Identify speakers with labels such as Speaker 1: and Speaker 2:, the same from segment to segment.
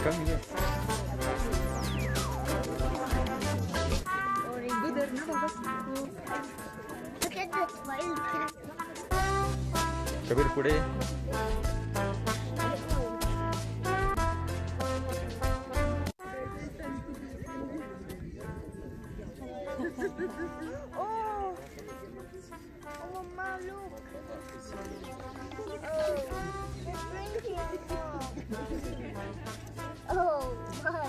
Speaker 1: Come here.
Speaker 2: Go there, no, Baba.
Speaker 3: Look at that wildcat.
Speaker 1: Kabir, पुढे.
Speaker 3: Oh, oh, Mama, look. Oh, it's drinking. Oh, my.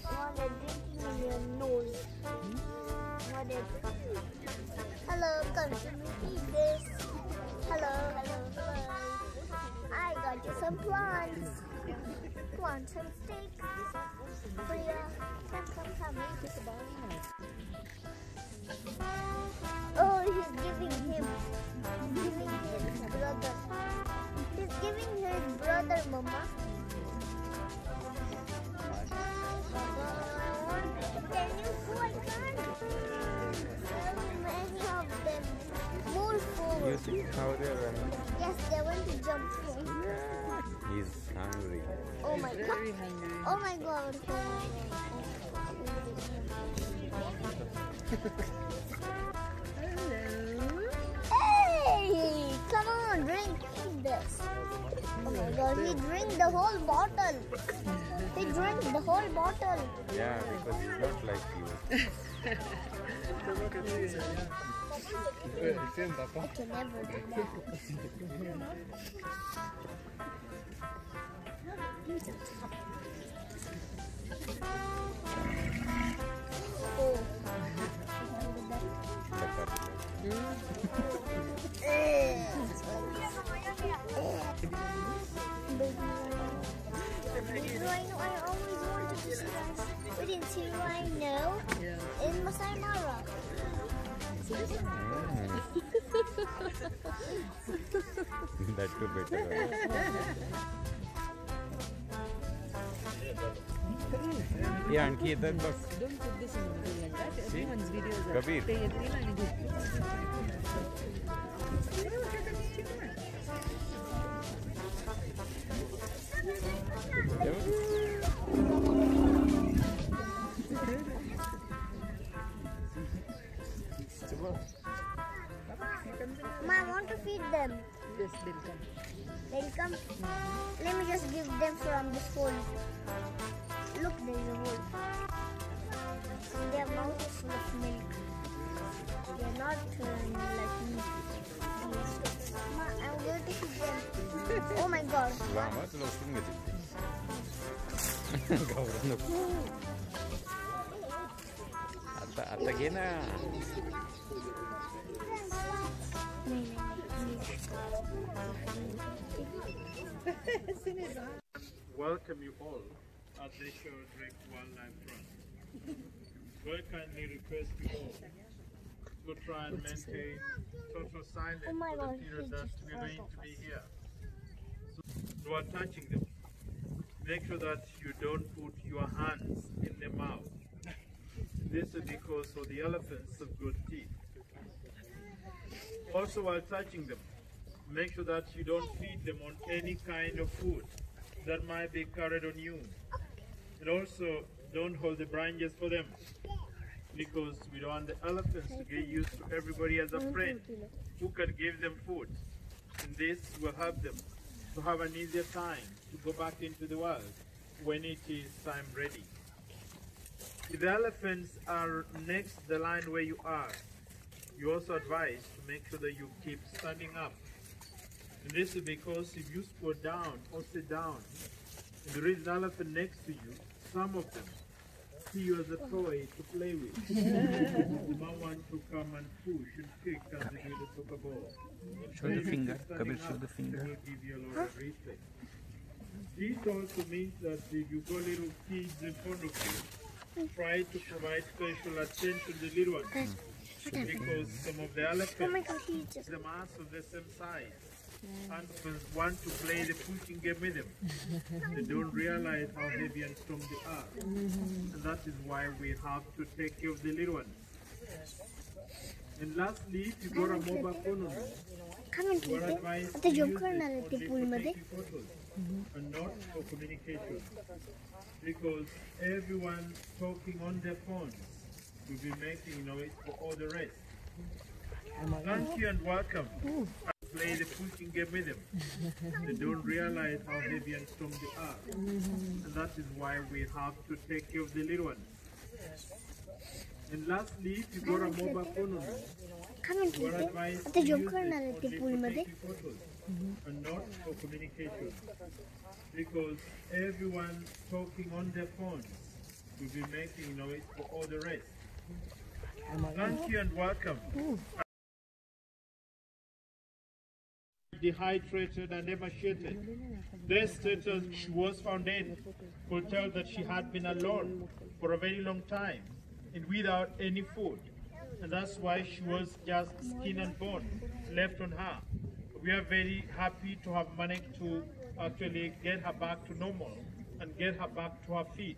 Speaker 3: What a drinking in your nose. What a... Hello, come to me eat this. Hello, hello, hello. I got you some plants. Want some steak? Priya, come. Oh, he's giving him. His brother. He's giving his brother, Mama. Can you go? I can't. So many of them. More food.
Speaker 1: You see how they are running?
Speaker 3: Yes, they want to jump in.
Speaker 1: He's hungry.
Speaker 3: Oh my god.
Speaker 2: Very hungry.
Speaker 3: Oh my god.
Speaker 2: Hello.
Speaker 3: Hey! Come on, drink this. Oh my god, he drank the whole bottle. He drank the whole bottle.
Speaker 1: Yeah, because he's not like you.
Speaker 3: I can never do that. Oh. I always wanted to see guys. We didn't see rhino in Masai Mara.
Speaker 1: That too better. Yeah, आणखी इधर बस.
Speaker 2: Don't put this in the middle like that. Everyone's videos are
Speaker 1: Kabir.
Speaker 3: Ma, I want to feed them.
Speaker 2: Yes, they'll come.
Speaker 3: They'll come. Let me just give them from this hole. Look, there's a hole. And their mouth is full of milk. They're not like me. Ma, I'm going to feed them. Oh my god.
Speaker 1: Lama तुला उचलून घेते. गावरान नको. आता घे ना.
Speaker 4: Welcome you all at the Shore Drake Wildlife Run. Very kindly request you all to try and maintain total silence
Speaker 3: Oh my
Speaker 4: for the
Speaker 3: God,
Speaker 4: period
Speaker 3: he
Speaker 4: that
Speaker 3: just
Speaker 4: we're going
Speaker 3: froze
Speaker 4: to be here. So, while touching them, make sure that you don't put your hands in the mouth. This is because of the elephants have good teeth. Also, while touching them, make sure that you don't feed them on any kind of food that might be carried on you. And also, don't hold the branches for them, because we don't want the elephants to get used to everybody as a friend who can give them food. And this will help them to have an easier time to go back into the world when it is time ready. If the elephants are next the line where you are, you also advise to make sure that you keep standing up. And this is because if you squat down or sit down, and there is an elephant next to you, some of them see you as a toy to play with. You might want to come and push and kick as they do the soccer ball.
Speaker 1: Show the finger. Kabir, show the
Speaker 4: It
Speaker 1: finger.
Speaker 4: will give you a lot of respect. This also means that if you got little kids in front of you, try to provide special attention to the little ones. Because some of the
Speaker 3: Oh my
Speaker 4: elephants,
Speaker 3: god, he just...
Speaker 4: the mass of the same size, and want to play the pushing game with them. They don't realize how heavy and strong they are. And that is why we have to take care of the little ones. And lastly, if you got a mobile phone on you,
Speaker 3: Come and
Speaker 4: you are
Speaker 3: take it.
Speaker 4: advised
Speaker 3: आता
Speaker 4: to use
Speaker 3: job
Speaker 4: it
Speaker 3: करणार आहे ते
Speaker 4: only
Speaker 3: pool
Speaker 4: for
Speaker 3: मध्ये.
Speaker 4: taking photos and not for communication. Because everyone talking on their phones will be making noise for all the rest. Thank you and welcome. Play the pushing game with them. They don't realize how heavy and strong they are. And that is why we have to take care of the little ones. And lastly, if you got a mobile phone on you,
Speaker 3: Come and
Speaker 4: you are
Speaker 3: take it.
Speaker 4: advised
Speaker 3: आता
Speaker 4: to
Speaker 3: job
Speaker 4: use it
Speaker 3: करणार आहे ते
Speaker 4: only
Speaker 3: pool
Speaker 4: for
Speaker 3: मध्ये.
Speaker 4: taking photos and not for communication. Because everyone talking on their phones will be making noise for all the rest. Thank you and welcome. Dehydrated and emaciated. This status she was found in could tell that she had been alone for a very long time and without any food. And that's why she was just skin and bone left on her. We are very happy to have managed to actually get her back to normal and get her back to her feet.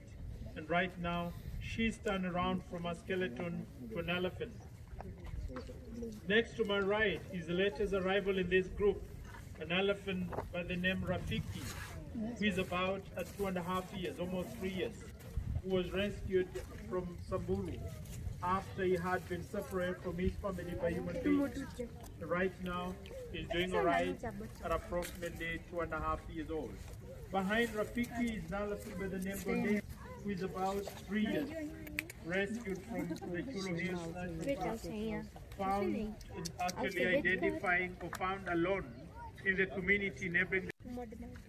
Speaker 4: And right now, she's turned around from a skeleton to an elephant. Next to my right is the latest arrival in this group, an elephant by the name Rafiki, who is about 2.5 years, almost 3 years, who was rescued from Samburu after he had been separated from his family by human beings. Right now, he's doing all right at approximately 2.5 years old. Behind Rafiki is an elephant by the name Gode, who is about 3 years, rescued from the Chulo Hills National Park, found in actually identifying or found alone in the community neighboring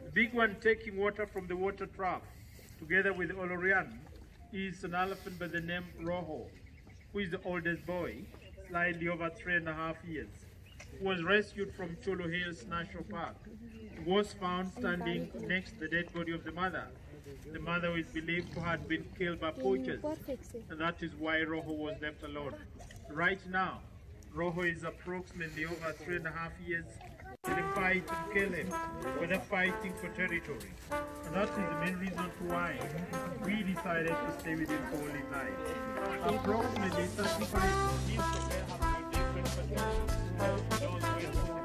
Speaker 4: the big one taking water from the water trough together with Olorian is an elephant by the name Roho, who is the oldest boy, slightly over 3.5 years, who was rescued from Cholo Hills National Park. He was found standing next to the dead body of the mother. The mother is believed to have been killed by poachers, and that is why Roho was left alone. Right now, Roho is approximately over 3.5 years in the fight to kill him, where they're fighting for territory. And that is the main reason why we decided to stay with him for all his life. Approximately 35 years of them have been different facilities. Those were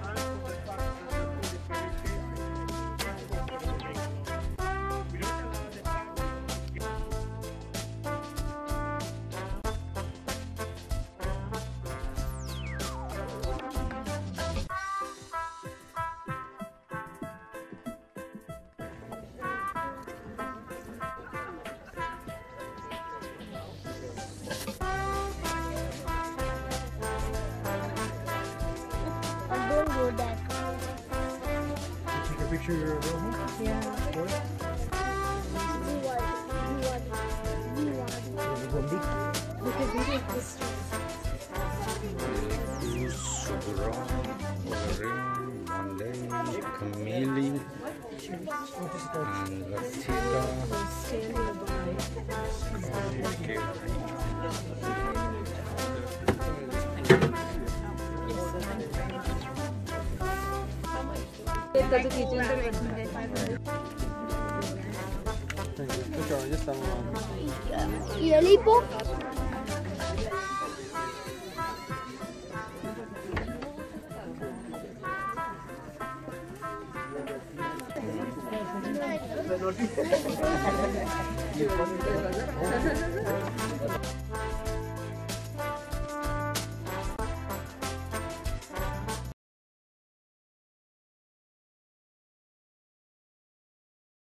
Speaker 4: and from the fact that the food is very tasty, we don't allow the family to get
Speaker 3: Don't go that.
Speaker 5: Take a picture of your Roho?
Speaker 2: Yeah.
Speaker 1: Sugro, Wolverine, Monday, Camille, and Latika.
Speaker 2: त्याचं kitchen तर
Speaker 5: Picture, just
Speaker 3: Lollipop.